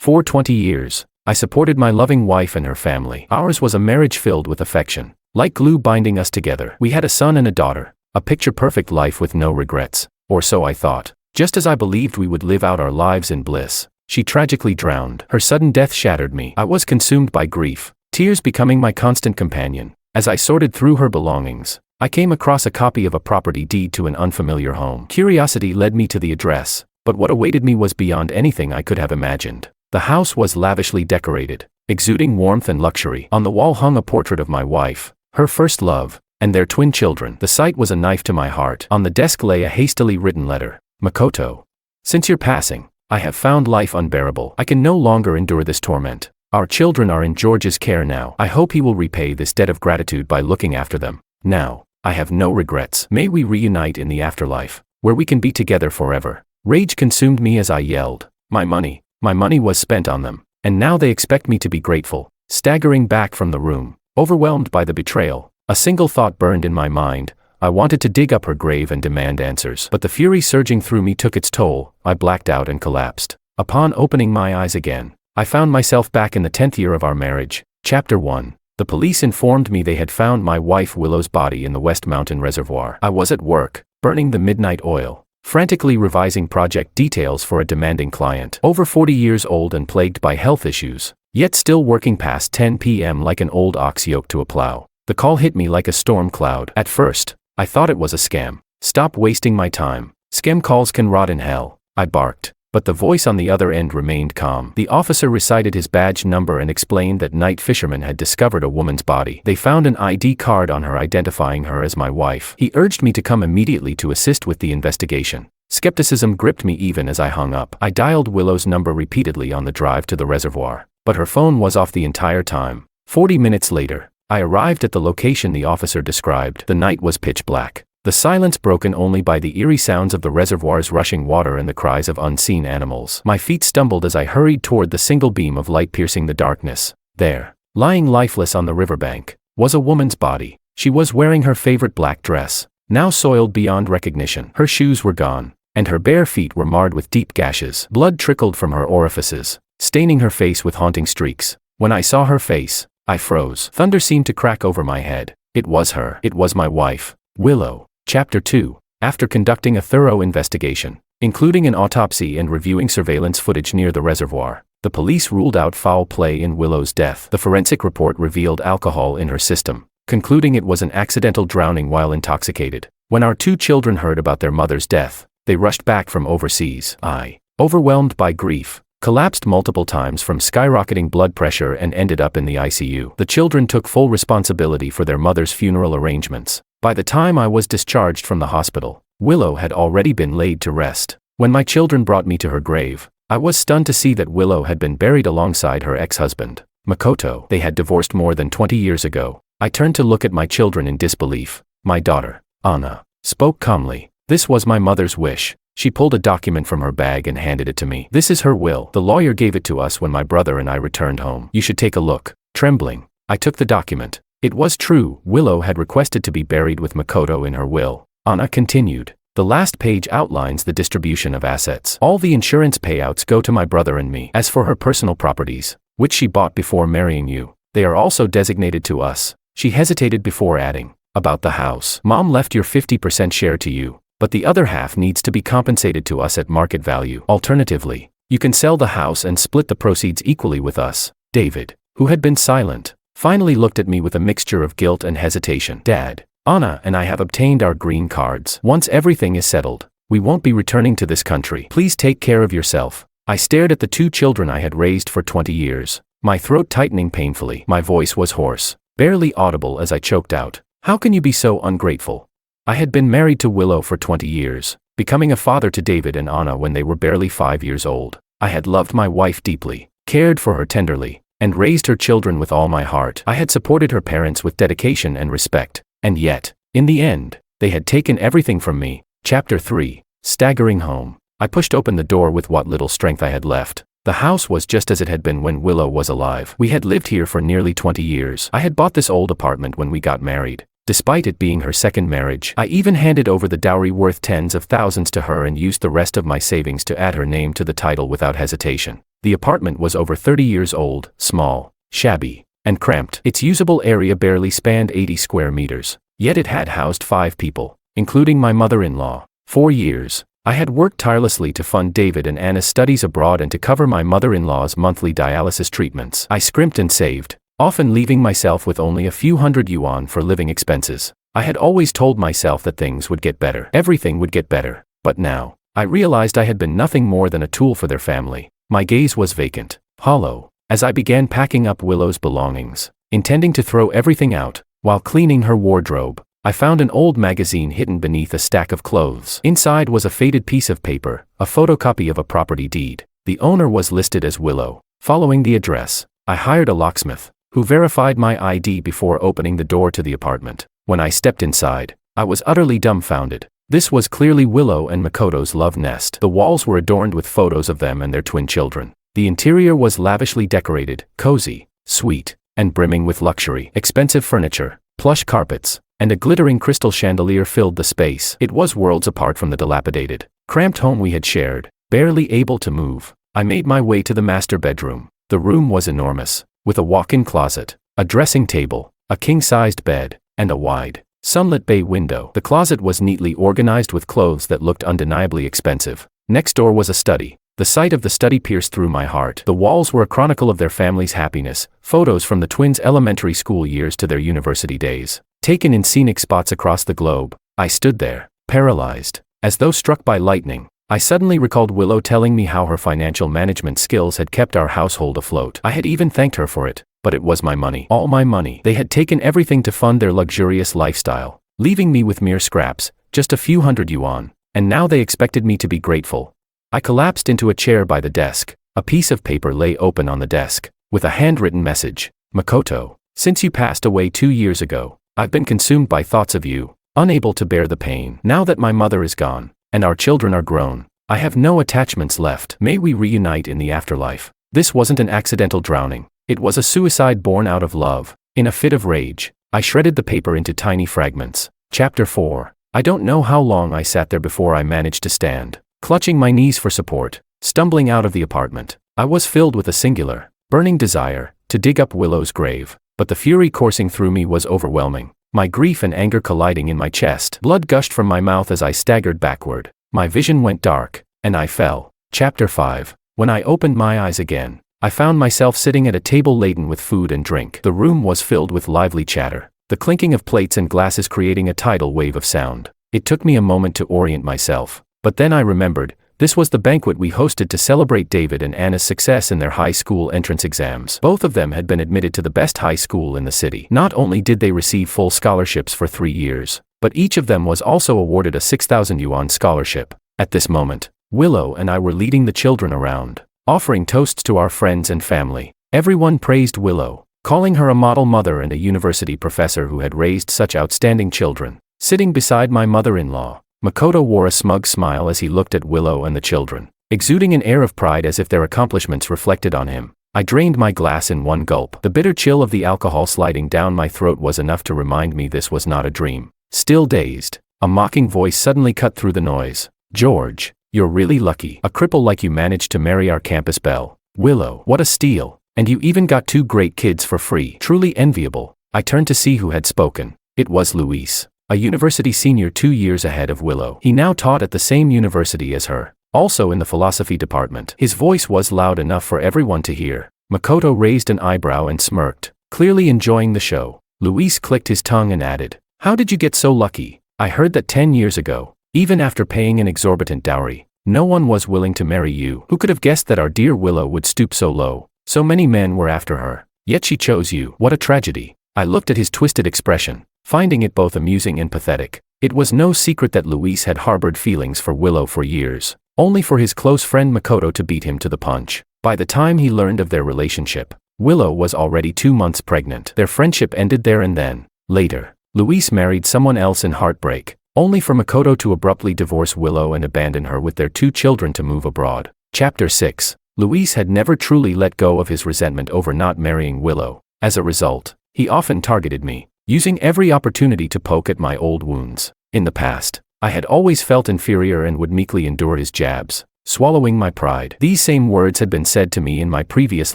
For 20 years, I supported my loving wife and her family. Ours was a marriage filled with affection, like glue binding us together. We had a son and a daughter, a picture-perfect life with no regrets, or so I thought. Just as I believed we would live out our lives in bliss, she tragically drowned. Her sudden death shattered me. I was consumed by grief, tears becoming my constant companion. As I sorted through her belongings, I came across a copy of a property deed to an unfamiliar home. Curiosity led me to the address, but what awaited me was beyond anything I could have imagined. The house was lavishly decorated, exuding warmth and luxury. On the wall hung a portrait of my wife, her first love, and their twin children. The sight was a knife to my heart. On the desk lay a hastily written letter. Makoto, since your passing, I have found life unbearable. I can no longer endure this torment. Our children are in George's care now. I hope he will repay this debt of gratitude by looking after them. Now, I have no regrets. May we reunite in the afterlife, where we can be together forever. Rage consumed me as I yelled. My money was spent on them, and now they expect me to be grateful. Staggering back from the room, overwhelmed by the betrayal, a single thought burned in my mind. I wanted to dig up her grave and demand answers. But the fury surging through me took its toll. I blacked out and collapsed. Upon opening my eyes again, I found myself back in the 10th year of our marriage. Chapter 1. The police informed me they had found my wife Willow's body in the West Mountain Reservoir. I was at work, burning the midnight oil, frantically revising project details for a demanding client. Over 40 years old and plagued by health issues, yet still working past 10 p.m. like an old ox yoked to a plow. The call hit me like a storm cloud. At first, I thought it was a scam. Stop wasting my time. Scam calls can rot in hell, I barked. But the voice on the other end remained calm. The officer recited his badge number and explained that night fishermen had discovered a woman's body. They found an ID card on her identifying her as my wife. He urged me to come immediately to assist with the investigation. Skepticism gripped me even as I hung up. I dialed Willow's number repeatedly on the drive to the reservoir, but her phone was off the entire time. 40 minutes later, I arrived at the location the officer described. The night was pitch black, the silence broken only by the eerie sounds of the reservoir's rushing water and the cries of unseen animals. My feet stumbled as I hurried toward the single beam of light piercing the darkness. There, lying lifeless on the riverbank, was a woman's body. She was wearing her favorite black dress, now soiled beyond recognition. Her shoes were gone, and her bare feet were marred with deep gashes. Blood trickled from her orifices, staining her face with haunting streaks. When I saw her face, I froze. Thunder seemed to crack over my head. It was her. It was my wife, Willow. Chapter 2. After conducting a thorough investigation, including an autopsy and reviewing surveillance footage near the reservoir, the police ruled out foul play in Willow's death. The forensic report revealed alcohol in her system, concluding it was an accidental drowning while intoxicated. When our two children heard about their mother's death, they rushed back from overseas. I, overwhelmed by grief, collapsed multiple times from skyrocketing blood pressure and ended up in the ICU. The children took full responsibility for their mother's funeral arrangements. By the time I was discharged from the hospital, Willow had already been laid to rest. When my children brought me to her grave, I was stunned to see that Willow had been buried alongside her ex-husband, Makoto. They had divorced more than 20 years ago. I turned to look at my children in disbelief. My daughter, Anna, spoke calmly. This was my mother's wish. She pulled a document from her bag and handed it to me. This is her will. The lawyer gave it to us when my brother and I returned home. You should take a look. Trembling, I took the document. It was true. Willow had requested to be buried with Makoto in her will. Anna continued. The last page outlines the distribution of assets. All the insurance payouts go to my brother and me. As for her personal properties, which she bought before marrying you, they are also designated to us. She hesitated before adding, about the house. Mom left your 50% share to you, but the other half needs to be compensated to us at market value. Alternatively, you can sell the house and split the proceeds equally with us. David, who had been silent, finally looked at me with a mixture of guilt and hesitation. Dad, Anna and I have obtained our green cards. Once everything is settled, we won't be returning to this country. Please take care of yourself. I stared at the two children I had raised for 20 years, my throat tightening painfully. My voice was hoarse, barely audible as I choked out. How can you be so ungrateful? I had been married to Willow for 20 years, becoming a father to David and Anna when they were barely 5 years old. I had loved my wife deeply, cared for her tenderly, and raised her children with all my heart. I had supported her parents with dedication and respect, and yet, in the end, they had taken everything from me. Chapter 3. Staggering home. I pushed open the door with what little strength I had left. The house was just as it had been when Willow was alive. We had lived here for nearly 20 years. I had bought this old apartment when we got married. Despite it being her second marriage, I even handed over the dowry worth tens of thousands to her and used the rest of my savings to add her name to the title without hesitation. The apartment was over 30 years old, small, shabby, and cramped. Its usable area barely spanned 80 square meters. Yet it had housed 5 people, including my mother-in-law. 4 years, I had worked tirelessly to fund David and Anna's studies abroad and to cover my mother-in-law's monthly dialysis treatments. I scrimped and saved, often leaving myself with only a few hundred yuan for living expenses. I had always told myself that things would get better. Everything would get better. But now, I realized I had been nothing more than a tool for their family. My gaze was vacant, hollow, as I began packing up Willow's belongings, intending to throw everything out. While cleaning her wardrobe, I found an old magazine hidden beneath a stack of clothes. Inside was a faded piece of paper, a photocopy of a property deed. The owner was listed as Willow. Following the address, I hired a locksmith, who verified my ID before opening the door to the apartment. When I stepped inside, I was utterly dumbfounded. This was clearly Willow and Makoto's love nest. The walls were adorned with photos of them and their twin children. The interior was lavishly decorated, cozy, sweet, and brimming with luxury. Expensive furniture, plush carpets, and a glittering crystal chandelier filled the space. It was worlds apart from the dilapidated, cramped home we had shared. Barely able to move, I made my way to the master bedroom. The room was enormous, with a walk-in closet, a dressing table, a king-sized bed, and a wide, sunlit bay window. The closet was neatly organized with clothes that looked undeniably expensive. Next door was a study. The sight of the study pierced through my heart. The walls were a chronicle of their family's happiness, photos from the twins' elementary school years to their university days, taken in scenic spots across the globe. I stood there, paralyzed, as though struck by lightning. I suddenly recalled Willow telling me how her financial management skills had kept our household afloat. I had even thanked her for it, but it was my money. All my money. They had taken everything to fund their luxurious lifestyle, leaving me with mere scraps, just a few hundred yuan, and now they expected me to be grateful. I collapsed into a chair by the desk. A piece of paper lay open on the desk, with a handwritten message. Makoto, since you passed away 2 years ago, I've been consumed by thoughts of you, unable to bear the pain. Now that my mother is gone, and our children are grown, I have no attachments left. May we reunite in the afterlife. This wasn't an accidental drowning. It was a suicide born out of love. In a fit of rage, I shredded the paper into tiny fragments. Chapter 4. I don't know how long I sat there before I managed to stand, clutching my knees for support. Stumbling out of the apartment, I was filled with a singular, burning desire to dig up Willow's grave, but the fury coursing through me was overwhelming. My grief and anger colliding in my chest. Blood gushed from my mouth as I staggered backward. My vision went dark, and I fell. Chapter 5. When I opened my eyes again, I found myself sitting at a table laden with food and drink. The room was filled with lively chatter, the clinking of plates and glasses creating a tidal wave of sound. It took me a moment to orient myself, but then I remembered, this was the banquet we hosted to celebrate David and Anna's success in their high school entrance exams. Both of them had been admitted to the best high school in the city. Not only did they receive full scholarships for 3 years, but each of them was also awarded a 6,000 yuan scholarship. At this moment, Willow and I were leading the children around, offering toasts to our friends and family. Everyone praised Willow, calling her a model mother and a university professor who had raised such outstanding children. Sitting beside my mother-in-law, Makoto wore a smug smile as he looked at Willow and the children, exuding an air of pride as if their accomplishments reflected on him. I drained my glass in one gulp. The bitter chill of the alcohol sliding down my throat was enough to remind me this was not a dream. Still dazed, a mocking voice suddenly cut through the noise. George, you're really lucky. A cripple like you managed to marry our campus belle. Willow, what a steal. And you even got 2 great kids for free. Truly enviable. I turned to see who had spoken. It was Luis, a university senior 2 years ahead of Willow. He now taught at the same university as her, also in the philosophy department. His voice was loud enough for everyone to hear. Makoto raised an eyebrow and smirked, clearly enjoying the show. Luis clicked his tongue and added, how did you get so lucky? I heard that 10 years ago, even after paying an exorbitant dowry, no one was willing to marry you. Who could have guessed that our dear Willow would stoop so low? So many men were after her, yet she chose you. What a tragedy. I looked at his twisted expression, finding it both amusing and pathetic. It was no secret that Luis had harbored feelings for Willow for years, only for his close friend Makoto to beat him to the punch. By the time he learned of their relationship, Willow was already 2 months pregnant. Their friendship ended there and then. Later, Luis married someone else in heartbreak, only for Makoto to abruptly divorce Willow and abandon her with their 2 children to move abroad. Chapter 6. Luis had never truly let go of his resentment over not marrying Willow. As a result, he often targeted me, using every opportunity to poke at my old wounds. In the past, I had always felt inferior and would meekly endure his jabs, swallowing my pride. These same words had been said to me in my previous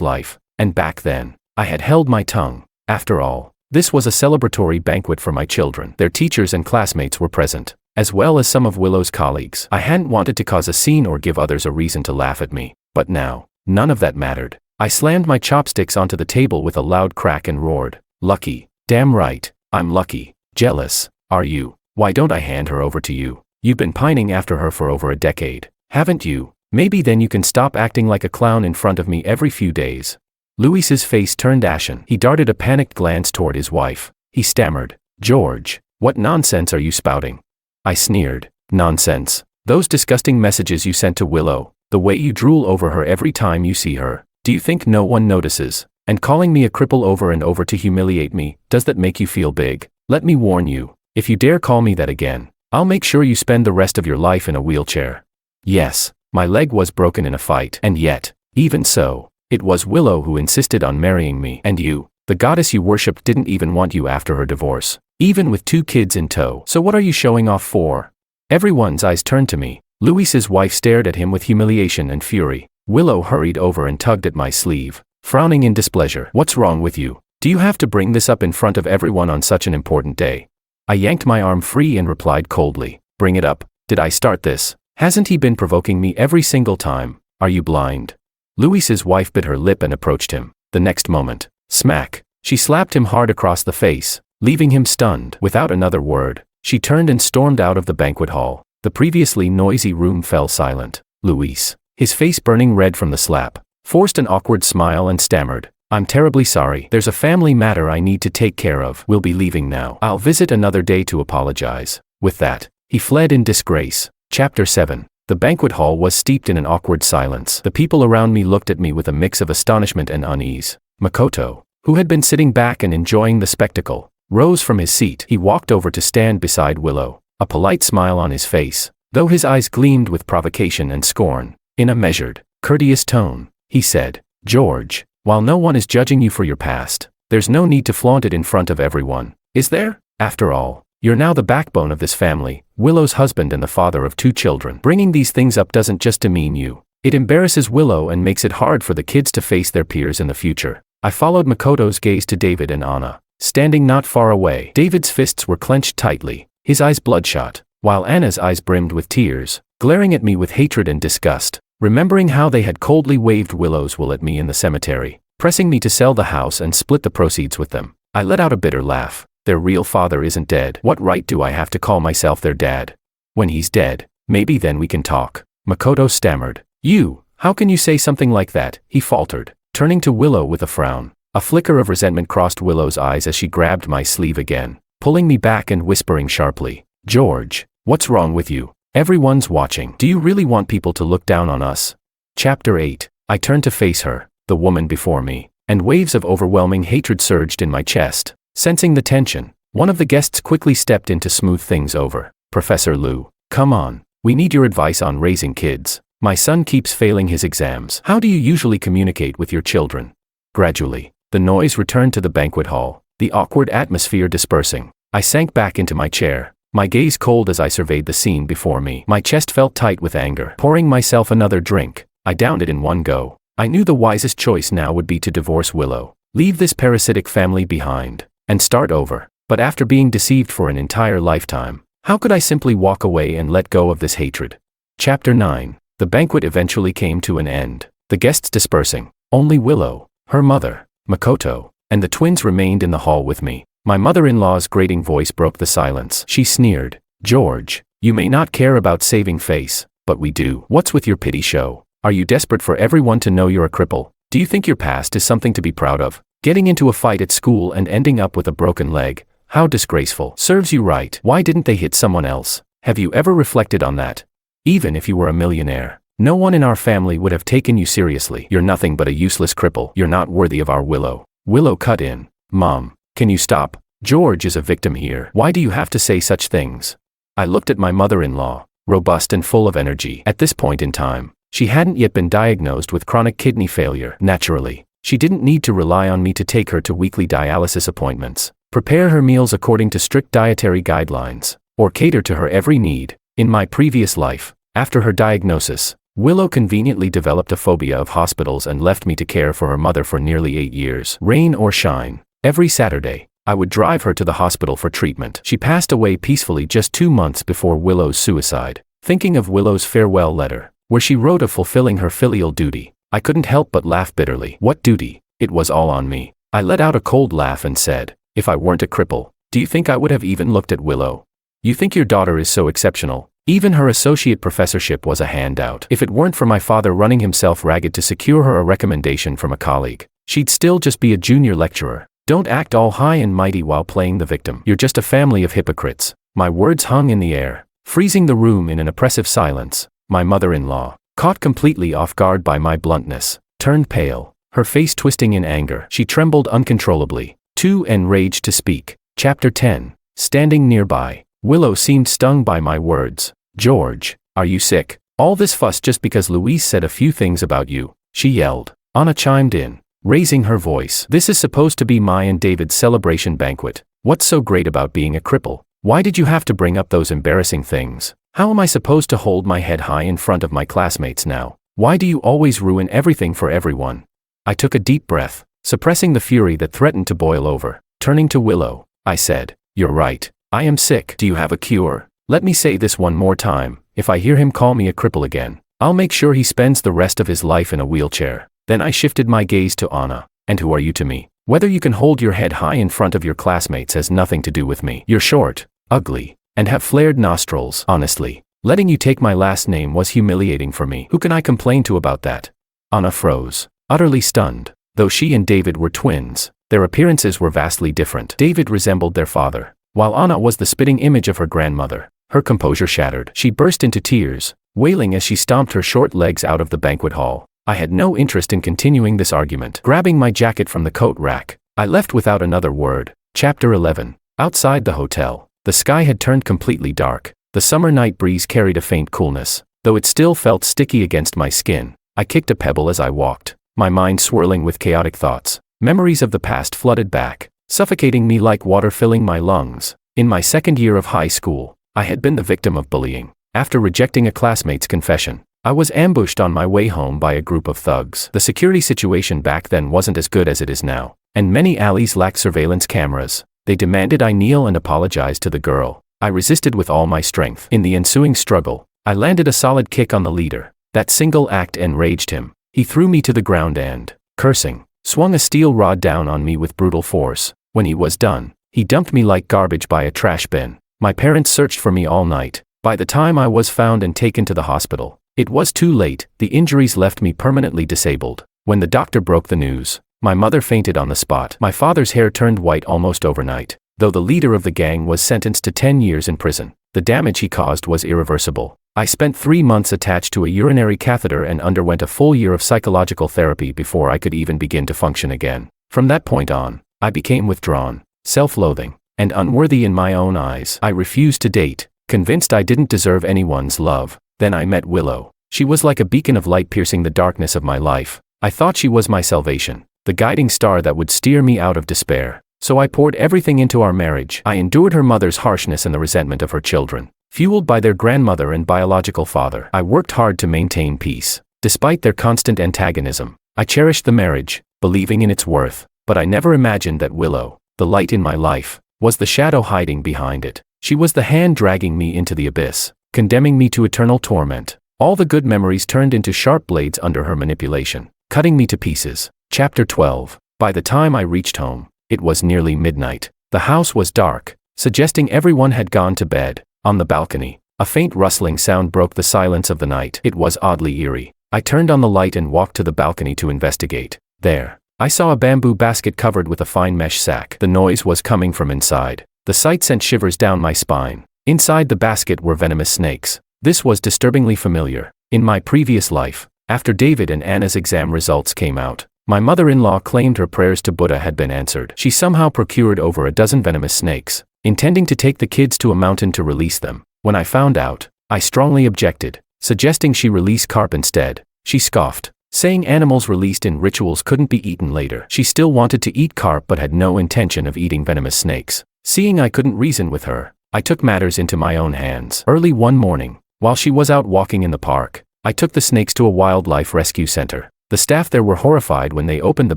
life, and back then, I had held my tongue. After all, this was a celebratory banquet for my children. Their teachers and classmates were present, as well as some of Willow's colleagues. I hadn't wanted to cause a scene or give others a reason to laugh at me, but now, none of that mattered. I slammed my chopsticks onto the table with a loud crack and roared, "Lucky. Damn right, I'm lucky. Jealous, are you? Why don't I hand her over to you? You've been pining after her for over a decade, haven't you? Maybe then you can stop acting like a clown in front of me every few days." Luis's face turned ashen. He darted a panicked glance toward his wife. He stammered, "George, what nonsense are you spouting?" I sneered, "Nonsense. Those disgusting messages you sent to Willow, the way you drool over her every time you see her. Do you think no one notices? And calling me a cripple over and over to humiliate me, does that make you feel big? Let me warn you, if you dare call me that again, I'll make sure you spend the rest of your life in a wheelchair." Yes, my leg was broken in a fight, and yet, even so, it was Willow who insisted on marrying me. And you, the goddess you worshipped, didn't even want you after her divorce, even with 2 kids in tow. So what are you showing off for? Everyone's eyes turned to me. Luis's wife stared at him with humiliation and fury. Willow hurried over and tugged at my sleeve, frowning in displeasure. "What's wrong with you? Do you have to bring this up in front of everyone on such an important day?" I yanked my arm free and replied coldly, "Bring it up. Did I start this? Hasn't he been provoking me every single time? Are you blind?" Luis's wife bit her lip and approached him. The next moment, smack, she slapped him hard across the face, leaving him stunned. Without another word, she turned and stormed out of the banquet hall. The previously noisy room fell silent. Luis, his face burning red from the slap, forced an awkward smile and stammered, "I'm terribly sorry. There's a family matter I need to take care of. We'll be leaving now. I'll visit another day to apologize." With that, he fled in disgrace. Chapter 7. The banquet hall was steeped in an awkward silence. The people around me looked at me with a mix of astonishment and unease. Makoto, who had been sitting back and enjoying the spectacle, rose from his seat. He walked over to stand beside Willow, a polite smile on his face, though his eyes gleamed with provocation and scorn. In a measured, courteous tone, he said, "George, while no one is judging you for your past, there's no need to flaunt it in front of everyone, is there? After all, you're now the backbone of this family, Willow's husband and the father of 2 children. Bringing these things up doesn't just demean you. It embarrasses Willow and makes it hard for the kids to face their peers in the future." I followed Makoto's gaze to David and Anna, standing not far away. David's fists were clenched tightly, his eyes bloodshot, while Anna's eyes brimmed with tears, glaring at me with hatred and disgust, remembering how they had coldly waved Willow's will at me in the cemetery, pressing me to sell the house and split the proceeds with them. I let out a bitter laugh. Their real father isn't dead. What right do I have to call myself their dad? When he's dead, maybe then we can talk. Makoto stammered. "You, how can you say something like that?" he faltered, turning to Willow with a frown. A flicker of resentment crossed Willow's eyes as she grabbed my sleeve again, pulling me back and whispering sharply, "George, what's wrong with you? Everyone's watching. Do you really want people to look down on us?" Chapter 8. I turned to face her, the woman before me, and waves of overwhelming hatred surged in my chest. Sensing the tension, one of the guests quickly stepped in to smooth things over. "Professor Liu, come on, we need your advice on raising kids. My son keeps failing his exams. How do you usually communicate with your children?" Gradually, the noise returned to the banquet hall, the awkward atmosphere dispersing. I sank back into my chair, my gaze cold as I surveyed the scene before me. My chest felt tight with anger. Pouring myself another drink, I downed it in one go. I knew the wisest choice now would be to divorce Willow, leave this parasitic family behind, and start over. But after being deceived for an entire lifetime, how could I simply walk away and let go of this hatred? Chapter 9. The banquet eventually came to an end, the guests dispersing. Only Willow, her mother, Makoto, and the twins remained in the hall with me. My mother-in-law's grating voice broke the silence. She sneered, "George, you may not care about saving face, but we do. What's with your pity show? Are you desperate for everyone to know you're a cripple? Do you think your past is something to be proud of? Getting into a fight at school and ending up with a broken leg, how disgraceful. Serves you right. Why didn't they hit someone else? Have you ever reflected on that? Even if you were a millionaire, no one in our family would have taken you seriously. You're nothing but a useless cripple. You're not worthy of our Willow." Willow cut in, "Mom, can you stop? George is a victim here. Why do you have to say such things?" I looked at my mother-in-law, robust and full of energy. At this point in time, she hadn't yet been diagnosed with chronic kidney failure. Naturally, she didn't need to rely on me to take her to weekly dialysis appointments, prepare her meals according to strict dietary guidelines, or cater to her every need. In my previous life, after her diagnosis, Willow conveniently developed a phobia of hospitals and left me to care for her mother for nearly 8 years. Rain or shine, every Saturday, I would drive her to the hospital for treatment. She passed away peacefully just 2 months before Willow's suicide. Thinking of Willow's farewell letter, where she wrote of fulfilling her filial duty, I couldn't help but laugh bitterly. What duty? It was all on me. I let out a cold laugh and said, if I weren't a cripple, do you think I would have even looked at Willow? You think your daughter is so exceptional? Even her associate professorship was a handout. If it weren't for my father running himself ragged to secure her a recommendation from a colleague, she'd still just be a junior lecturer. Don't act all high and mighty while playing the victim. You're just a family of hypocrites. My words hung in the air, freezing the room in an oppressive silence. My mother-in-law, caught completely off guard by my bluntness, turned pale, her face twisting in anger. She trembled uncontrollably, too enraged to speak. Chapter 10. Standing nearby, Willow seemed stung by my words. George, are you sick? All this fuss just because Louise said a few things about you, she yelled. Anna chimed in, raising her voice. This is supposed to be my and David's celebration banquet. What's so great about being a cripple? Why did you have to bring up those embarrassing things? How am I supposed to hold my head high in front of my classmates now? Why do you always ruin everything for everyone? I took a deep breath, suppressing the fury that threatened to boil over. Turning to Willow, I said, you're right. I am sick. Do you have a cure? Let me say this one more time. If I hear him call me a cripple again, I'll make sure he spends the rest of his life in a wheelchair. Then I shifted my gaze to Anna. And who are you to me? Whether you can hold your head high in front of your classmates has nothing to do with me. You're short, ugly, and have flared nostrils. Honestly, letting you take my last name was humiliating for me. Who can I complain to about that? Anna froze, utterly stunned. Though she and David were twins, their appearances were vastly different. David resembled their father, while Anna was the spitting image of her grandmother. Her composure shattered. She burst into tears, wailing as she stomped her short legs out of the banquet hall. I had no interest in continuing this argument. Grabbing my jacket from the coat rack, I left without another word. Chapter 11. Outside the hotel, the sky had turned completely dark. The summer night breeze carried a faint coolness, though it still felt sticky against my skin. I kicked a pebble as I walked, my mind swirling with chaotic thoughts. Memories of the past flooded back, suffocating me like water filling my lungs. In my second year of high school, I had been the victim of bullying. After rejecting a classmate's confession, I was ambushed on my way home by a group of thugs. The security situation back then wasn't as good as it is now, and many alleys lacked surveillance cameras. They demanded I kneel and apologize to the girl. I resisted with all my strength. In the ensuing struggle, I landed a solid kick on the leader. That single act enraged him. He threw me to the ground and, cursing, swung a steel rod down on me with brutal force. When he was done, he dumped me like garbage by a trash bin. My parents searched for me all night. By the time I was found and taken to the hospital, it was too late. The injuries left me permanently disabled. When the doctor broke the news, my mother fainted on the spot. My father's hair turned white almost overnight. Though the leader of the gang was sentenced to 10 years in prison, the damage he caused was irreversible. I spent 3 months attached to a urinary catheter and underwent a full year of psychological therapy before I could even begin to function again. From that point on, I became withdrawn, self-loathing, and unworthy in my own eyes. I refused to date, convinced I didn't deserve anyone's love. Then I met Willow. She was like a beacon of light piercing the darkness of my life. I thought she was my salvation, the guiding star that would steer me out of despair. So I poured everything into our marriage. I endured her mother's harshness and the resentment of her children, fueled by their grandmother and biological father. I worked hard to maintain peace, despite their constant antagonism. I cherished the marriage, believing in its worth, but I never imagined that Willow, the light in my life, was the shadow hiding behind it. She was the hand dragging me into the abyss, condemning me to eternal torment. All the good memories turned into sharp blades under her manipulation, cutting me to pieces. Chapter 12. By the time I reached home, it was nearly midnight. The house was dark, suggesting everyone had gone to bed. On the balcony, a faint rustling sound broke the silence of the night. It was oddly eerie. I turned on the light and walked to the balcony to investigate. There, I saw a bamboo basket covered with a fine mesh sack. The noise was coming from inside. The sight sent shivers down my spine. Inside the basket were venomous snakes. This was disturbingly familiar. In my previous life, after David and Anna's exam results came out, my mother-in-law claimed her prayers to Buddha had been answered. She somehow procured over a dozen venomous snakes, intending to take the kids to a mountain to release them. When I found out, I strongly objected, suggesting she release carp instead. She scoffed, saying animals released in rituals couldn't be eaten later. She still wanted to eat carp but had no intention of eating venomous snakes. Seeing I couldn't reason with her, I took matters into my own hands. Early one morning, while she was out walking in the park, I took the snakes to a wildlife rescue center. The staff there were horrified when they opened the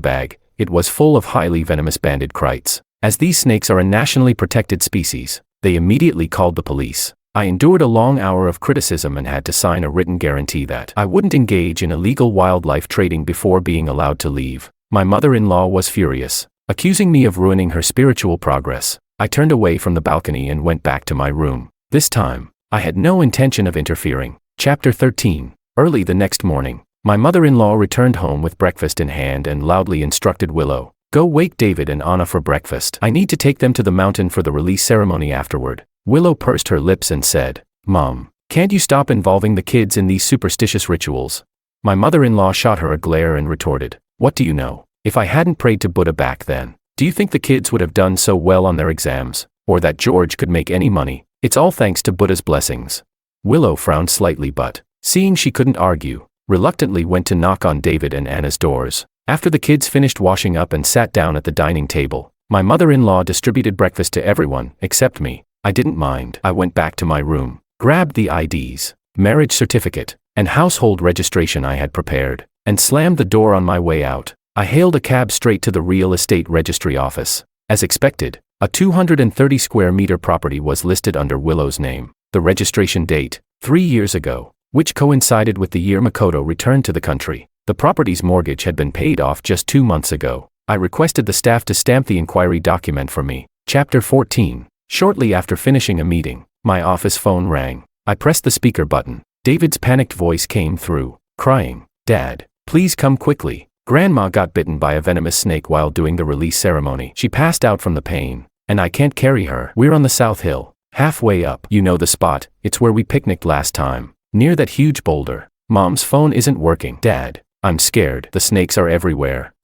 bag. It was full of highly venomous banded krites. As these snakes are a nationally protected species, they immediately called the police. I endured a long hour of criticism and had to sign a written guarantee that I wouldn't engage in illegal wildlife trading before being allowed to leave. My mother-in-law was furious, accusing me of ruining her spiritual progress. I turned away from the balcony and went back to my room. This time, I had no intention of interfering. Chapter 13. Early the next morning, my mother-in-law returned home with breakfast in hand and loudly instructed Willow, "Go wake David and Anna for breakfast. I need to take them to the mountain for the release ceremony afterward." Willow pursed her lips and said, "Mom, can't you stop involving the kids in these superstitious rituals?" My mother-in-law shot her a glare and retorted, "What do you know? If I hadn't prayed to Buddha back then, do you think the kids would have done so well on their exams? Or that George could make any money? It's all thanks to Buddha's blessings." Willow frowned slightly but, seeing she couldn't argue, reluctantly went to knock on David and Anna's doors. After the kids finished washing up and sat down at the dining table, my mother-in-law distributed breakfast to everyone, except me. I didn't mind. I went back to my room, grabbed the IDs, marriage certificate, and household registration I had prepared, and slammed the door on my way out. I hailed a cab straight to the real estate registry office. As expected, a 230 square meter property was listed under Willow's name. The registration date, 3 years ago, which coincided with the year Makoto returned to the country. The property's mortgage had been paid off just 2 months ago. I requested the staff to stamp the inquiry document for me. Chapter 14. Shortly after finishing a meeting, my office phone rang. I pressed the speaker button. David's panicked voice came through, crying, "Dad, please come quickly. Grandma got bitten by a venomous snake while doing the release ceremony. She passed out from the pain, and I can't carry her. We're on the South Hill, halfway up. You know the spot, it's where we picnicked last time, near that huge boulder. Mom's phone isn't working. Dad, I'm scared. The snakes are everywhere.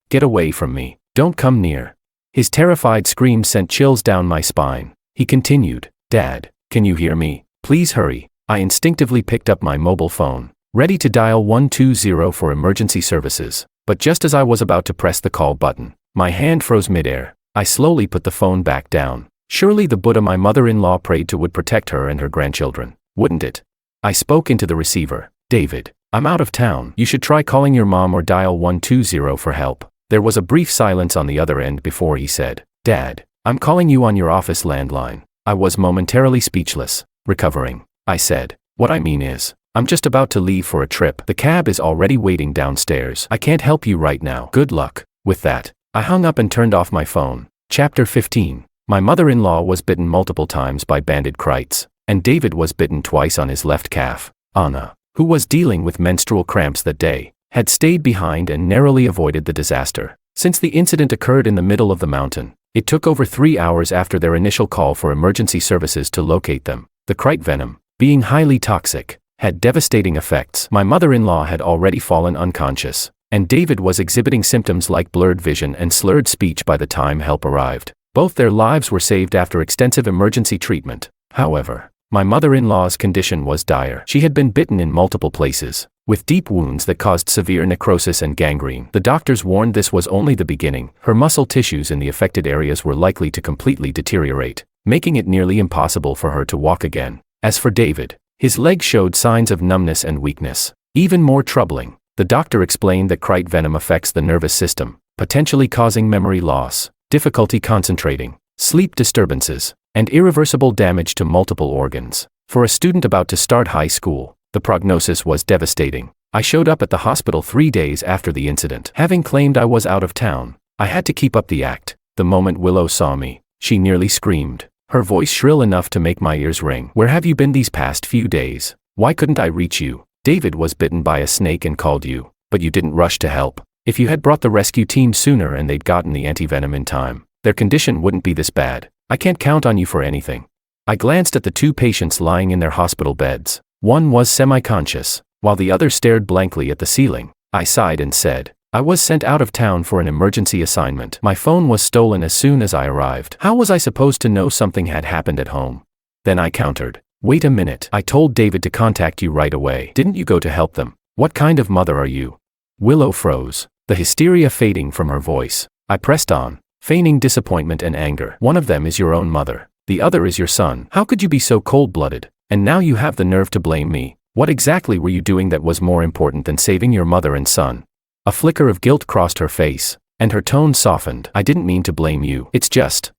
Get away from me. Don't come near." His terrified scream sent chills down my spine. He continued, "Dad, can you hear me? Please hurry." I instinctively picked up my mobile phone, ready to dial 120 for emergency services. But just as I was about to press the call button, my hand froze midair. I slowly put the phone back down. Surely the Buddha my mother-in-law prayed to would protect her and her grandchildren, wouldn't it? I spoke into the receiver. "David, I'm out of town. You should try calling your mom or dial 120 for help." There was a brief silence on the other end before he said, "Dad, I'm calling you on your office landline." I was momentarily speechless. "Recovering," I said. "What I mean is, I'm just about to leave for a trip. The cab is already waiting downstairs. I can't help you right now. Good luck." With that, I hung up and turned off my phone. Chapter 15. My mother-in-law was bitten multiple times by banded krites, and David was bitten twice on his left calf. Anna, who was dealing with menstrual cramps that day, had stayed behind and narrowly avoided the disaster. Since the incident occurred in the middle of the mountain, it took over 3 hours after their initial call for emergency services to locate them. The krite venom, being highly toxic, had devastating effects. My mother-in-law had already fallen unconscious, and David was exhibiting symptoms like blurred vision and slurred speech by the time help arrived. Both their lives were saved after extensive emergency treatment. However, my mother-in-law's condition was dire. She had been bitten in multiple places, with deep wounds that caused severe necrosis and gangrene. The doctors warned this was only the beginning. Her muscle tissues in the affected areas were likely to completely deteriorate, making it nearly impossible for her to walk again. As for David, his legs showed signs of numbness and weakness. Even more troubling, the doctor explained that krite venom affects the nervous system, potentially causing memory loss, difficulty concentrating, sleep disturbances, and irreversible damage to multiple organs. For a student about to start high school, the prognosis was devastating. I showed up at the hospital 3 days after the incident. Having claimed I was out of town, I had to keep up the act. The moment Willow saw me, she nearly screamed, her voice shrill enough to make my ears ring. "Where have you been these past few days? Why couldn't I reach you? David was bitten by a snake and called you, but you didn't rush to help. If you had brought the rescue team sooner and they'd gotten the antivenom in time, their condition wouldn't be this bad. I can't count on you for anything." I glanced at the 2 patients lying in their hospital beds. One was semi-conscious, while the other stared blankly at the ceiling. I sighed and said, "I was sent out of town for an emergency assignment. My phone was stolen as soon as I arrived. How was I supposed to know something had happened at home?" Then I countered, "Wait a minute. I told David to contact you right away. Didn't you go to help them? What kind of mother are you?" Willow froze, the hysteria fading from her voice. I pressed on, feigning disappointment and anger. "One of them is your own mother. The other is your son. How could you be so cold-blooded? And now you have the nerve to blame me. What exactly were you doing that was more important than saving your mother and son? A flicker of guilt crossed her face, and her tone softened. I didn't mean to blame you. It's just,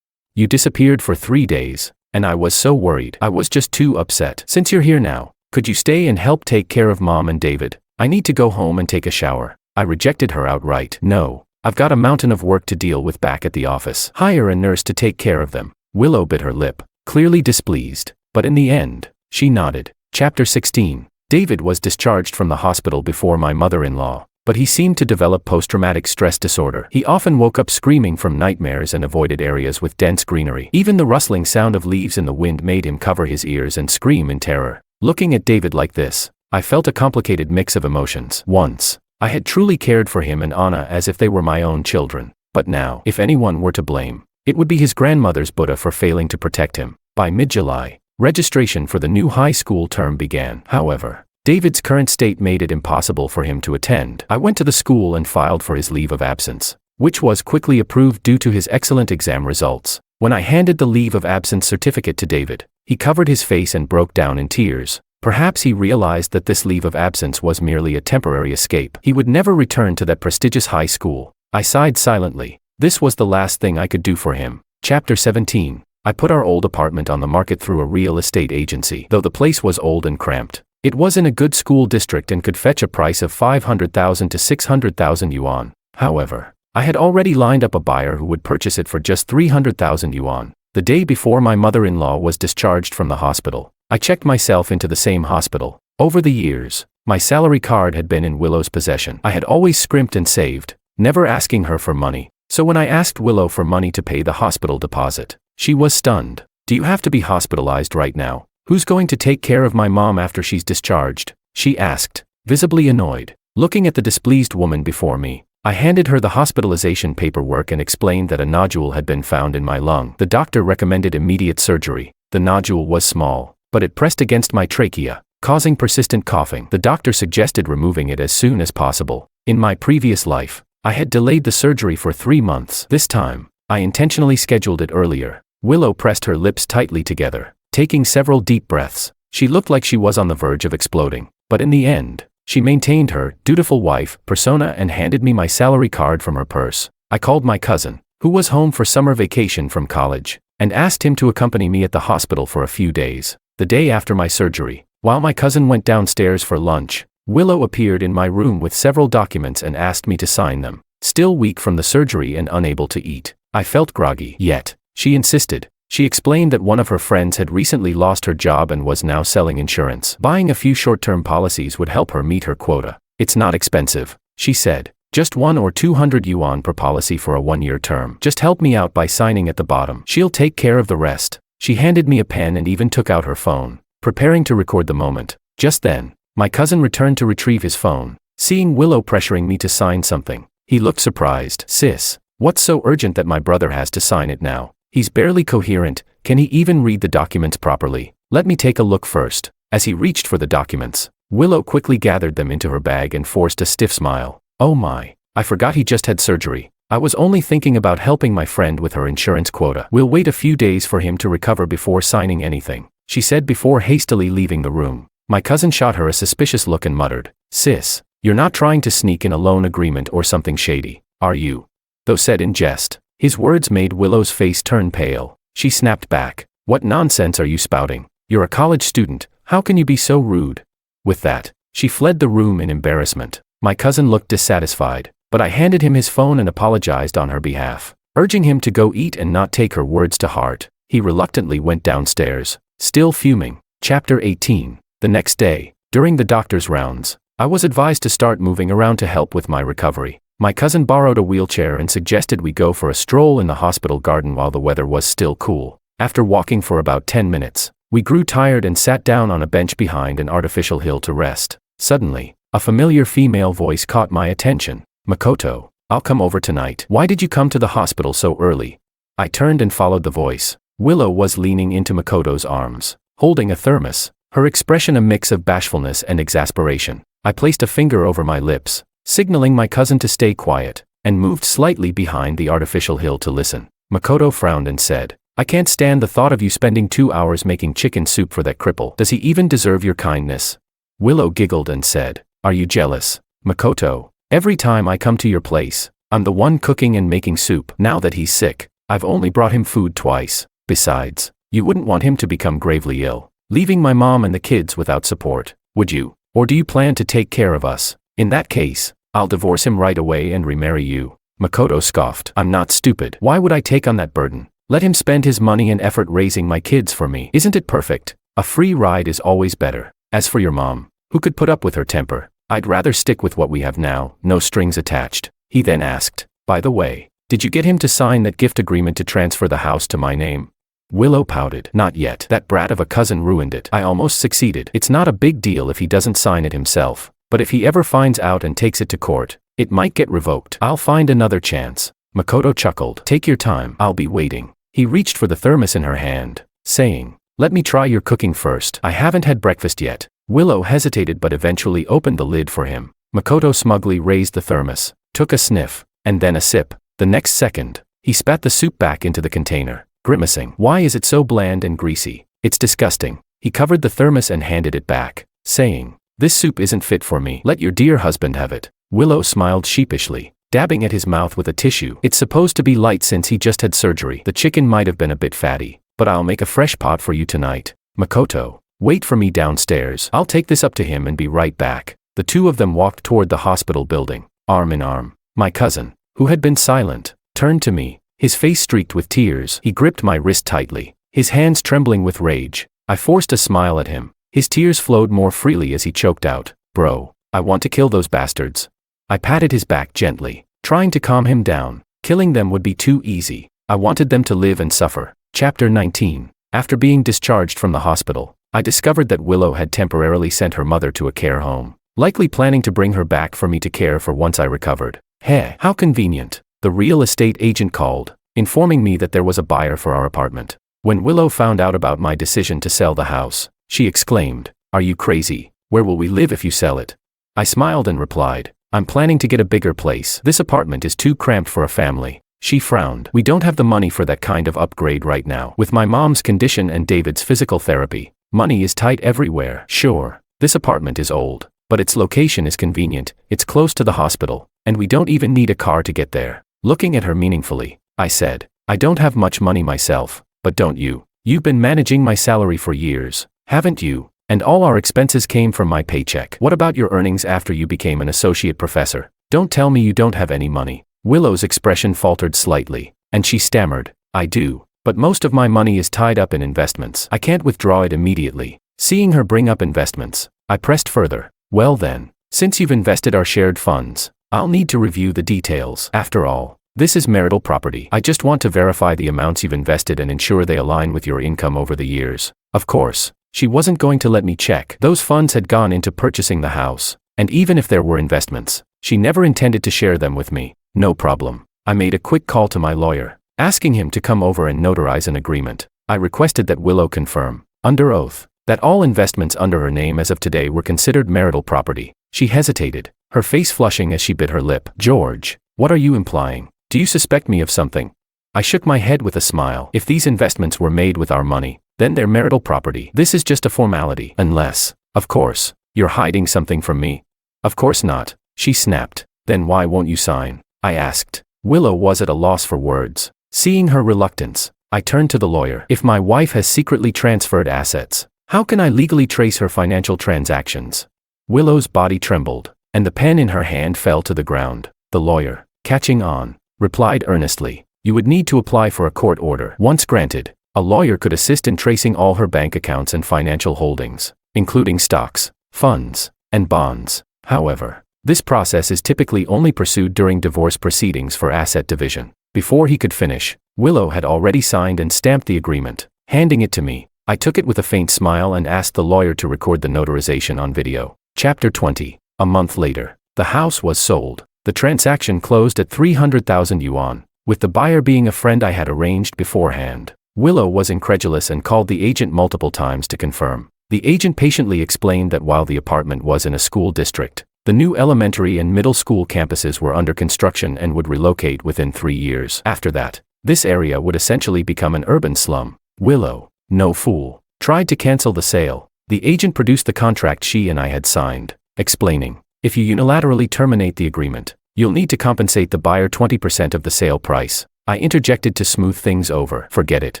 you disappeared for 3 days, and I was so worried. I was just too upset. Since you're here now, could you stay and help take care of Mom and David? I need to go home and take a shower. I rejected her outright. No, I've got a mountain of work to deal with back at the office. Hire a nurse to take care of them. Willow bit her lip, clearly displeased, but in the end, she nodded. Chapter 16. David was discharged from the hospital before my mother-in-law, but he seemed to develop post-traumatic stress disorder. He often woke up screaming from nightmares and avoided areas with dense greenery. Even the rustling sound of leaves in the wind made him cover his ears and scream in terror. Looking at David like this, I felt a complicated mix of emotions. Once, I had truly cared for him and Anna as if they were my own children. But now, if anyone were to blame, it would be his grandmother's Buddha for failing to protect him. By mid-July, registration for the new high school term began. However, David's current state made it impossible for him to attend. I went to the school and filed for his leave of absence, which was quickly approved due to his excellent exam results. When I handed the leave of absence certificate to David, he covered his face and broke down in tears. Perhaps he realized that this leave of absence was merely a temporary escape. He would never return to that prestigious high school. I sighed silently. This was the last thing I could do for him. Chapter 17. I put our old apartment on the market through a real estate agency. Though the place was old and cramped, it was in a good school district and could fetch a price of 500,000 to 600,000 yuan. However, I had already lined up a buyer who would purchase it for just 300,000 yuan. The day before my mother-in-law was discharged from the hospital, I checked myself into the same hospital. Over the years, my salary card had been in Willow's possession. I had always scrimped and saved, never asking her for money. So when I asked Willow for money to pay the hospital deposit, she was stunned. Do you have to be hospitalized right now? Who's going to take care of my mom after she's discharged? She asked, visibly annoyed. Looking at the displeased woman before me, I handed her the hospitalization paperwork and explained that a nodule had been found in my lung. The doctor recommended immediate surgery. The nodule was small, but it pressed against my trachea, causing persistent coughing. The doctor suggested removing it as soon as possible. In my previous life, I had delayed the surgery for 3 months. This time, I intentionally scheduled it earlier. Willow pressed her lips tightly together, taking several deep breaths. She looked like she was on the verge of exploding, but in the end, she maintained her dutiful wife persona and handed me my salary card from her purse. I called my cousin, who was home for summer vacation from college, and asked him to accompany me at the hospital for a few days. The day after my surgery, while my cousin went downstairs for lunch, Willow appeared in my room with several documents and asked me to sign them. Still weak from the surgery and unable to eat, I felt groggy. Yet, she insisted. She explained that one of her friends had recently lost her job and was now selling insurance. Buying a few short-term policies would help her meet her quota. It's not expensive, she said. Just 100 or 200 yuan per policy for a 1-year term. Just help me out by signing at the bottom. She'll take care of the rest. She handed me a pen and even took out her phone, preparing to record the moment. Just then, my cousin returned to retrieve his phone, seeing Willow pressuring me to sign something. He looked surprised. Sis, what's so urgent that my brother has to sign it now? He's barely coherent. Can he even read the documents properly? Let me take a look first. As he reached for the documents, Willow quickly gathered them into her bag and forced a stiff smile. Oh my, I forgot he just had surgery. I was only thinking about helping my friend with her insurance quota. We'll wait a few days for him to recover before signing anything, she said before hastily leaving the room. My cousin shot her a suspicious look and muttered, Sis, you're not trying to sneak in a loan agreement or something shady, are you? Though said in jest, his words made Willow's face turn pale. She snapped back. What nonsense are you spouting? You're a college student, how can you be so rude? With that, she fled the room in embarrassment. My cousin looked dissatisfied, but I handed him his phone and apologized on her behalf, urging him to go eat and not take her words to heart. He reluctantly went downstairs, still fuming. Chapter 18. The next day, during the doctor's rounds, I was advised to start moving around to help with my recovery. My cousin borrowed a wheelchair and suggested we go for a stroll in the hospital garden while the weather was still cool. After walking for about 10 minutes, we grew tired and sat down on a bench behind an artificial hill to rest. Suddenly, a familiar female voice caught my attention. Makoto, I'll come over tonight. Why did you come to the hospital so early? I turned and followed the voice. Willow was leaning into Makoto's arms, holding a thermos, her expression a mix of bashfulness and exasperation. I placed a finger over my lips, signaling my cousin to stay quiet, and moved slightly behind the artificial hill to listen. Makoto frowned and said, I can't stand the thought of you spending 2 hours making chicken soup for that cripple. Does he even deserve your kindness? Willow giggled and said, "Are you jealous, Makoto? Every time I come to your place, I'm the one cooking and making soup. Now that he's sick, I've only brought him food twice. Besides, you wouldn't want him to become gravely ill, leaving my mom and the kids without support, would you? Or do you plan to take care of us? In that case, I'll divorce him right away and remarry you." Makoto scoffed. "I'm not stupid. Why would I take on that burden? Let him spend his money and effort raising my kids for me. Isn't it perfect? A free ride is always better. As for your mom, who could put up with her temper, I'd rather stick with what we have now, no strings attached." He then asked, "By the way, did you get him to sign that gift agreement to transfer the house to my name?" Willow pouted. "Not yet. That brat of a cousin ruined it. I almost succeeded. It's not a big deal if he doesn't sign it himself, but if he ever finds out and takes it to court, it might get revoked. I'll find another chance." Makoto chuckled. "Take your time. I'll be waiting." He reached for the thermos in her hand, saying, "Let me try your cooking first. I haven't had breakfast yet." Willow hesitated but eventually opened the lid for him. Makoto smugly raised the thermos, took a sniff, and then a sip. The next second, he spat the soup back into the container, grimacing. "Why is it so bland and greasy? It's disgusting." He covered the thermos and handed it back, saying, "This soup isn't fit for me. Let your dear husband have it." Willow smiled sheepishly, dabbing at his mouth with a tissue. "It's supposed to be light since he just had surgery. The chicken might have been a bit fatty, but I'll make a fresh pot for you tonight. Makoto, wait for me downstairs. I'll take this up to him and be right back." The two of them walked toward the hospital building, arm in arm. My cousin, who had been silent, turned to me, his face streaked with tears. He gripped my wrist tightly, his hands trembling with rage. I forced a smile at him. His tears flowed more freely as he choked out, "Bro, I want to kill those bastards." I patted his back gently, trying to calm him down. Killing them would be too easy. I wanted them to live and suffer. Chapter 19. After being discharged from the hospital, I discovered that Willow had temporarily sent her mother to a care home, likely planning to bring her back for me to care for once I recovered. Hey, how convenient. The real estate agent called, informing me that there was a buyer for our apartment. When Willow found out about my decision to sell the house, she exclaimed, "Are you crazy? Where will we live if you sell it?" I smiled and replied, "I'm planning to get a bigger place. This apartment is too cramped for a family." She frowned. "We don't have the money for that kind of upgrade right now. With my mom's condition and David's physical therapy, money is tight everywhere." "Sure, this apartment is old, but its location is convenient. It's close to the hospital, and we don't even need a car to get there." Looking at her meaningfully, I said, "I don't have much money myself, but don't you? You've been managing my salary for years, haven't you? And all our expenses came from my paycheck. What about your earnings after you became an associate professor? Don't tell me you don't have any money." Willow's expression faltered slightly, and she stammered, "I do, but most of my money is tied up in investments. I can't withdraw it immediately." Seeing her bring up investments, I pressed further. "Well then, since you've invested our shared funds, I'll need to review the details. After all, this is marital property. I just want to verify the amounts you've invested and ensure they align with your income over the years." Of course, she wasn't going to let me check. Those funds had gone into purchasing the house, and even if there were investments, she never intended to share them with me. No problem. I made a quick call to my lawyer, asking him to come over and notarize an agreement. I requested that Willow confirm, under oath, that all investments under her name as of today were considered marital property. She hesitated, her face flushing as she bit her lip. "George, what are you implying? Do you suspect me of something?" I shook my head with a smile. "If these investments were made with our money, then they're marital property. This is just a formality. Unless, of course, you're hiding something from me." "Of course not," she snapped. "Then why won't you sign?" I asked. Willow was at a loss for words. Seeing her reluctance, I turned to the lawyer. "If my wife has secretly transferred assets, how can I legally trace her financial transactions?" Willow's body trembled, and the pen in her hand fell to the ground. The lawyer, catching on, replied earnestly, "You would need to apply for a court order. Once granted, a lawyer could assist in tracing all her bank accounts and financial holdings, including stocks, funds, and bonds. However, this process is typically only pursued during divorce proceedings for asset division." Before he could finish, Willow had already signed and stamped the agreement, handing it to me. I took it with a faint smile and asked the lawyer to record the notarization on video. Chapter 20. A month later, the house was sold. The transaction closed at 300,000 yuan, with the buyer being a friend I had arranged beforehand. Willow was incredulous and called the agent multiple times to confirm. The agent patiently explained that while the apartment was in a school district, the new elementary and middle school campuses were under construction and would relocate within 3 years. After that, this area would essentially become an urban slum. Willow, no fool, tried to cancel the sale, The agent produced the contract she and I had signed, explaining, if you unilaterally terminate the agreement, you'll need to compensate the buyer 20% of the sale price. I interjected to smooth things over. Forget it.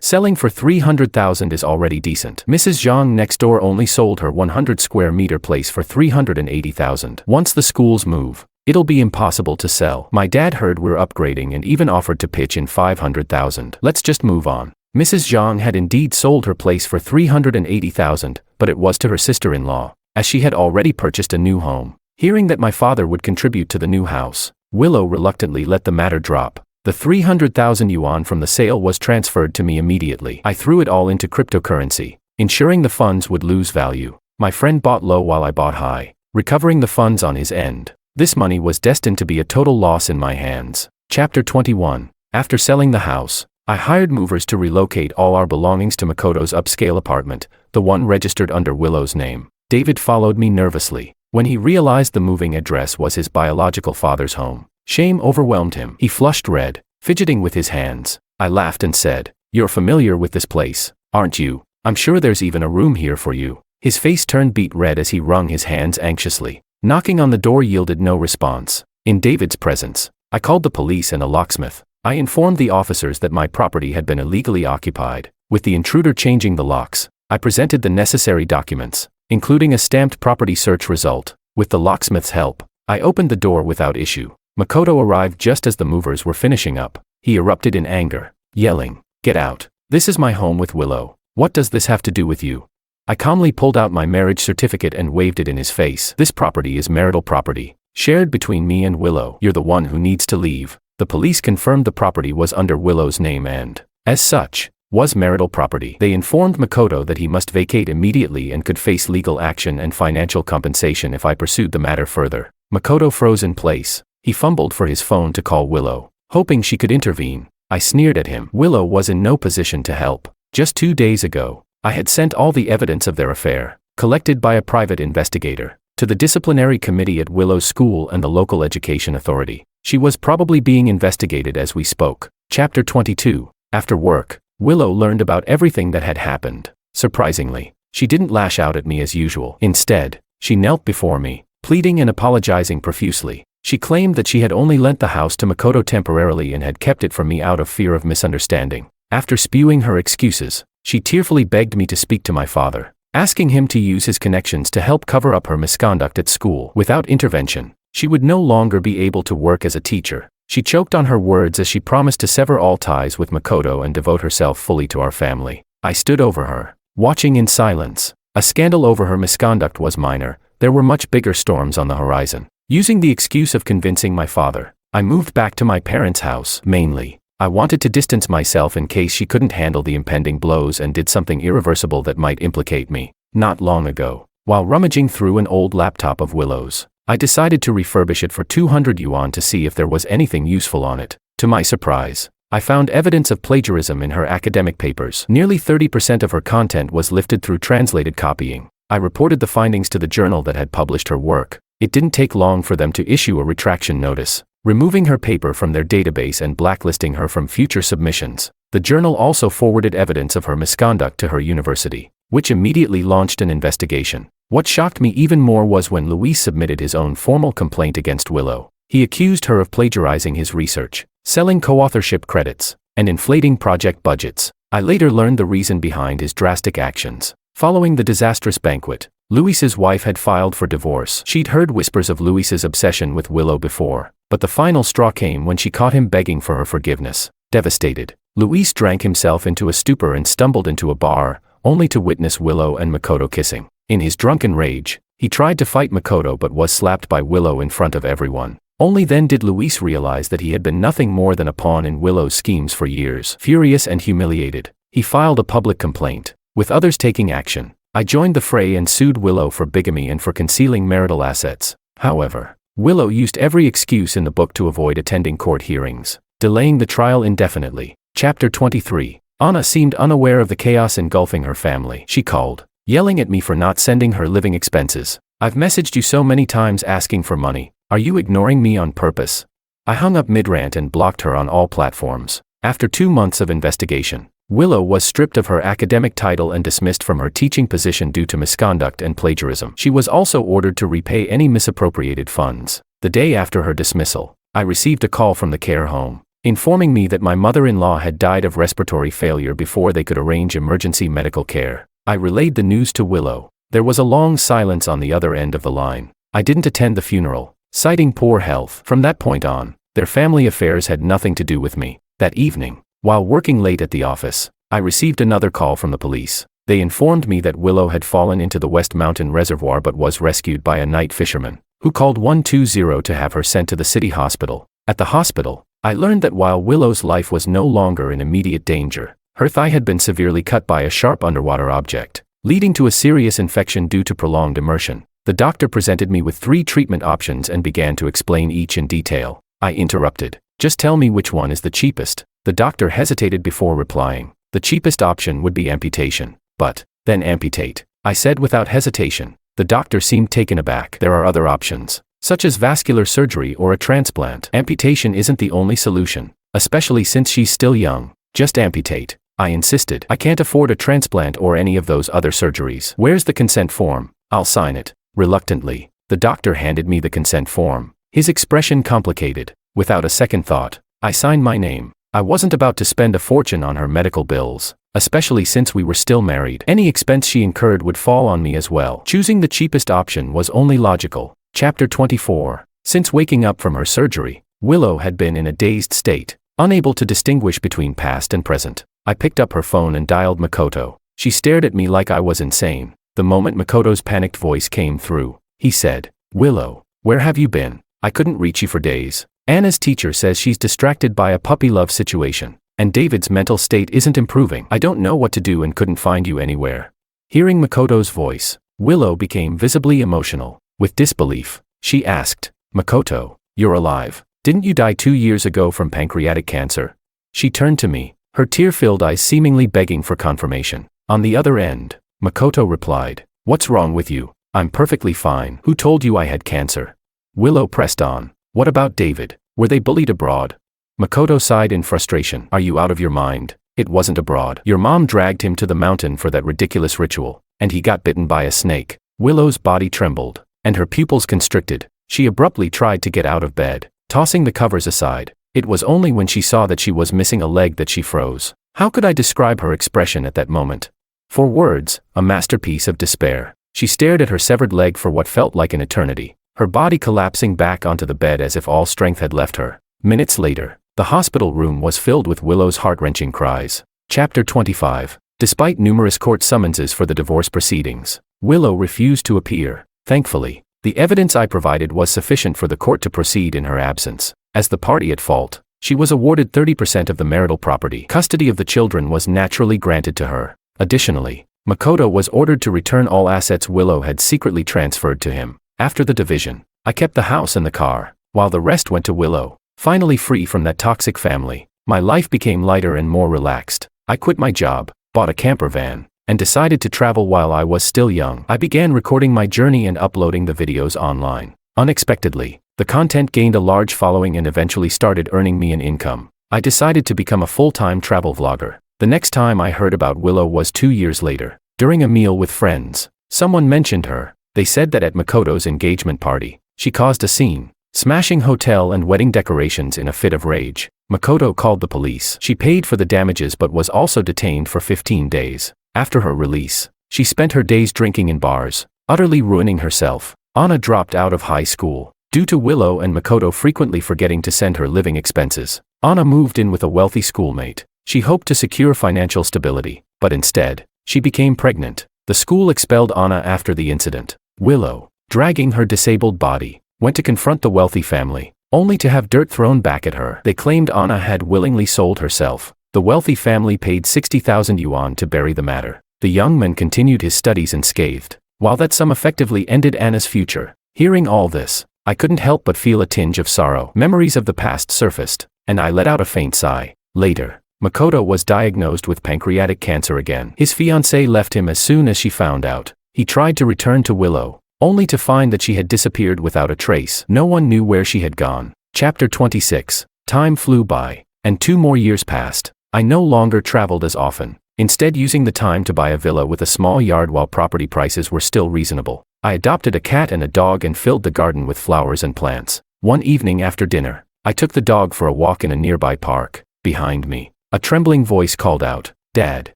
Selling for $300,000 is already decent. Mrs. Zhang next door only sold her 100 square meter place for $380,000. Once the schools move, it'll be impossible to sell. My dad heard we're upgrading and even offered to pitch in $500,000. Let's just move on. Mrs. Zhang had indeed sold her place for $380,000, but it was to her sister-in-law, as she had already purchased a new home. Hearing that my father would contribute to the new house, Willow reluctantly let the matter drop. The 300,000 yuan from the sale was transferred to me immediately. I threw it all into cryptocurrency, ensuring the funds would lose value. My friend bought low while I bought high, recovering the funds on his end. This money was destined to be a total loss in my hands. Chapter 21. After selling the house, I hired movers to relocate all our belongings to Makoto's upscale apartment, the one registered under Willow's name. David followed me nervously. When he realized the moving address was his biological father's home, shame overwhelmed him. He flushed red, fidgeting with his hands. I laughed and said, "You're familiar with this place, aren't you? I'm sure there's even a room here for you." His face turned beet red as he wrung his hands anxiously. Knocking on the door yielded no response. In David's presence, I called the police and a locksmith. I informed the officers that my property had been illegally occupied. With the intruder changing the locks, I presented the necessary documents, including a stamped property search result. With the locksmith's help, I opened the door without issue. Makoto arrived just as the movers were finishing up. He erupted in anger, yelling, "Get out! This is my home with Willow. What does this have to do with you?" I calmly pulled out my marriage certificate and waved it in his face. "This property is marital property, shared between me and Willow. You're the one who needs to leave." The police confirmed the property was under Willow's name and, as such, was marital property. They informed Makoto that he must vacate immediately and could face legal action and financial compensation if I pursued the matter further. Makoto froze in place. He fumbled for his phone to call Willow, hoping she could intervene. I sneered at him. Willow was in no position to help. Just 2 days ago, I had sent all the evidence of their affair, collected by a private investigator, to the disciplinary committee at Willow's school and the local education authority. She was probably being investigated as we spoke. Chapter 22. After work, Willow learned about everything that had happened. Surprisingly, she didn't lash out at me as usual. Instead, she knelt before me, pleading and apologizing profusely. She claimed that she had only lent the house to Makoto temporarily and had kept it from me out of fear of misunderstanding. After spewing her excuses, she tearfully begged me to speak to my father, asking him to use his connections to help cover up her misconduct at school. Without intervention, she would no longer be able to work as a teacher. She choked on her words as she promised to sever all ties with Makoto and devote herself fully to our family. I stood over her, watching in silence. A scandal over her misconduct was minor. There were much bigger storms on the horizon. Using the excuse of convincing my father, I moved back to my parents' house. Mainly, I wanted to distance myself in case she couldn't handle the impending blows and did something irreversible that might implicate me. Not long ago, while rummaging through an old laptop of Willow's, I decided to refurbish it for 200 yuan to see if there was anything useful on it. To my surprise, I found evidence of plagiarism in her academic papers. Nearly 30% of her content was lifted through translated copying. I reported the findings to the journal that had published her work. It didn't take long for them to issue a retraction notice, removing her paper from their database and blacklisting her from future submissions. The journal also forwarded evidence of her misconduct to her university, which immediately launched an investigation. What shocked me even more was when Luis submitted his own formal complaint against Willow. He accused her of plagiarizing his research, selling co-authorship credits, and inflating project budgets. I later learned the reason behind his drastic actions. Following the disastrous banquet, Luis's wife had filed for divorce. She'd heard whispers of Luis's obsession with Willow before, but the final straw came when she caught him begging for her forgiveness. Devastated, Luis drank himself into a stupor and stumbled into a bar, only to witness Willow and Makoto kissing. In his drunken rage, he tried to fight Makoto but was slapped by Willow in front of everyone. Only then did Luis realize that he had been nothing more than a pawn in Willow's schemes for years. Furious and humiliated, he filed a public complaint. With others taking action, I joined the fray and sued Willow for bigamy and for concealing marital assets. However, Willow used every excuse in the book to avoid attending court hearings, delaying the trial indefinitely. Chapter 23. Anna seemed unaware of the chaos engulfing her family. She called, yelling at me for not sending her living expenses. "I've messaged you so many times asking for money. Are you ignoring me on purpose?" I hung up mid-rant and blocked her on all platforms. After 2 months of investigation, Willow was stripped of her academic title and dismissed from her teaching position due to misconduct and plagiarism. She was also ordered to repay any misappropriated funds. The day after her dismissal, I received a call from the care home, informing me that my mother-in-law had died of respiratory failure before they could arrange emergency medical care. I relayed the news to Willow. There was a long silence on the other end of the line. I didn't attend the funeral, citing poor health. From that point on, their family affairs had nothing to do with me. That evening, while working late at the office, I received another call from the police. They informed me that Willow had fallen into the West Mountain Reservoir but was rescued by a night fisherman, who called 120 to have her sent to the city hospital. At the hospital, I learned that while Willow's life was no longer in immediate danger, her thigh had been severely cut by a sharp underwater object, leading to a serious infection due to prolonged immersion. The doctor presented me with 3 treatment options and began to explain each in detail. I interrupted. "Just tell me which one is the cheapest." The doctor hesitated before replying. "The cheapest option would be amputation." "But, then amputate," I said without hesitation. The doctor seemed taken aback. "There are other options, such as vascular surgery or a transplant. Amputation isn't the only solution, especially since she's still young. Just amputate," I insisted. "I can't afford a transplant or any of those other surgeries." "Where's the consent form? I'll sign it." Reluctantly, the doctor handed me the consent form, his expression complicated. Without a second thought, I signed my name. I wasn't about to spend a fortune on her medical bills, especially since we were still married. Any expense she incurred would fall on me as well. Choosing the cheapest option was only logical. Chapter 24. Since waking up from her surgery, Willow had been in a dazed state, unable to distinguish between past and present. I picked up her phone and dialed Makoto. She stared at me like I was insane. The moment Makoto's panicked voice came through, he said, "Willow, where have you been? I couldn't reach you for days. Anna's teacher says she's distracted by a puppy love situation, and David's mental state isn't improving. I don't know what to do and couldn't find you anywhere." Hearing Makoto's voice, Willow became visibly emotional. With disbelief, she asked, "Makoto, you're alive. Didn't you die 2 years ago from pancreatic cancer?" She turned to me, her tear-filled eyes seemingly begging for confirmation. On the other end, Makoto replied, "What's wrong with you? I'm perfectly fine. Who told you I had cancer?" Willow pressed on. "What about David? Were they bullied abroad?" Makoto sighed in frustration. "Are you out of your mind? It wasn't abroad. Your mom dragged him to the mountain for that ridiculous ritual, and he got bitten by a snake." Willow's body trembled, and her pupils constricted. She abruptly tried to get out of bed, tossing the covers aside. It was only when she saw that she was missing a leg that she froze. How could I describe her expression at that moment? For words, a masterpiece of despair. She stared at her severed leg for what felt like an eternity, her body collapsing back onto the bed as if all strength had left her. Minutes later, the hospital room was filled with Willow's heart-wrenching cries. Chapter 25. Despite numerous court summonses for the divorce proceedings, Willow refused to appear. Thankfully, the evidence I provided was sufficient for the court to proceed in her absence. As the party at fault, she was awarded 30% of the marital property. Custody of the children was naturally granted to her. Additionally, Makoto was ordered to return all assets Willow had secretly transferred to him. After the division, I kept the house and the car, while the rest went to Willow. Finally free from that toxic family, my life became lighter and more relaxed. I quit my job, bought a camper van, and decided to travel while I was still young. I began recording my journey and uploading the videos online. Unexpectedly, the content gained a large following and eventually started earning me an income. I decided to become a full-time travel vlogger. The next time I heard about Willow was 2 years later. During a meal with friends, someone mentioned her. They said that at Makoto's engagement party, she caused a scene, smashing hotel and wedding decorations in a fit of rage. Makoto called the police. She paid for the damages but was also detained for 15 days. After her release, she spent her days drinking in bars, utterly ruining herself. Anna dropped out of high school, due to Willow and Makoto frequently forgetting to send her living expenses. Anna moved in with a wealthy schoolmate. She hoped to secure financial stability, but instead, she became pregnant. The school expelled Anna after the incident. Willow, dragging her disabled body, went to confront the wealthy family, only to have dirt thrown back at her. They claimed Anna had willingly sold herself. The wealthy family paid 60,000 yuan to bury the matter. The young man continued his studies unscathed, while that sum effectively ended Anna's future. Hearing all this, I couldn't help but feel a tinge of sorrow. Memories of the past surfaced, and I let out a faint sigh. Later, Makoto was diagnosed with pancreatic cancer again. His fiancée left him as soon as she found out. He tried to return to Willow, only to find that she had disappeared without a trace. No one knew where she had gone. Chapter 26. Time flew by, and 2 more years passed. I no longer traveled as often, instead using the time to buy a villa with a small yard while property prices were still reasonable. I adopted a cat and a dog and filled the garden with flowers and plants. One evening after dinner, I took the dog for a walk in a nearby park. Behind me, a trembling voice called out, "Dad."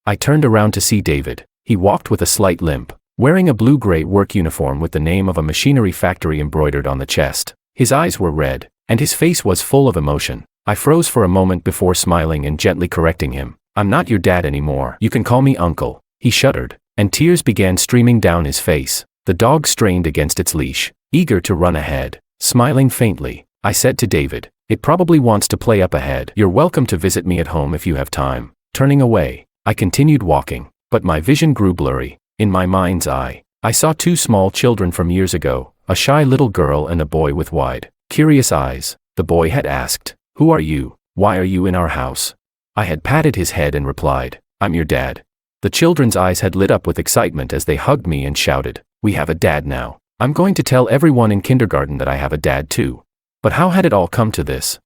I turned around to see David. He walked with a slight limp, wearing a blue-gray work uniform with the name of a machinery factory embroidered on the chest. His eyes were red, and his face was full of emotion. I froze for a moment before smiling and gently correcting him. "I'm not your dad anymore. You can call me Uncle." He shuddered, and tears began streaming down his face. The dog strained against its leash, eager to run ahead. Smiling faintly, I said to David, "It probably wants to play up ahead. You're welcome to visit me at home if you have time." Turning away, I continued walking, but my vision grew blurry. In my mind's eye, I saw two small children from years ago, a shy little girl and a boy with wide, curious eyes. The boy had asked, "Who are you? Why are you in our house?" I had patted his head and replied, "I'm your dad." The children's eyes had lit up with excitement as they hugged me and shouted, "We have a dad now. I'm going to tell everyone in kindergarten that I have a dad too." But how had it all come to this?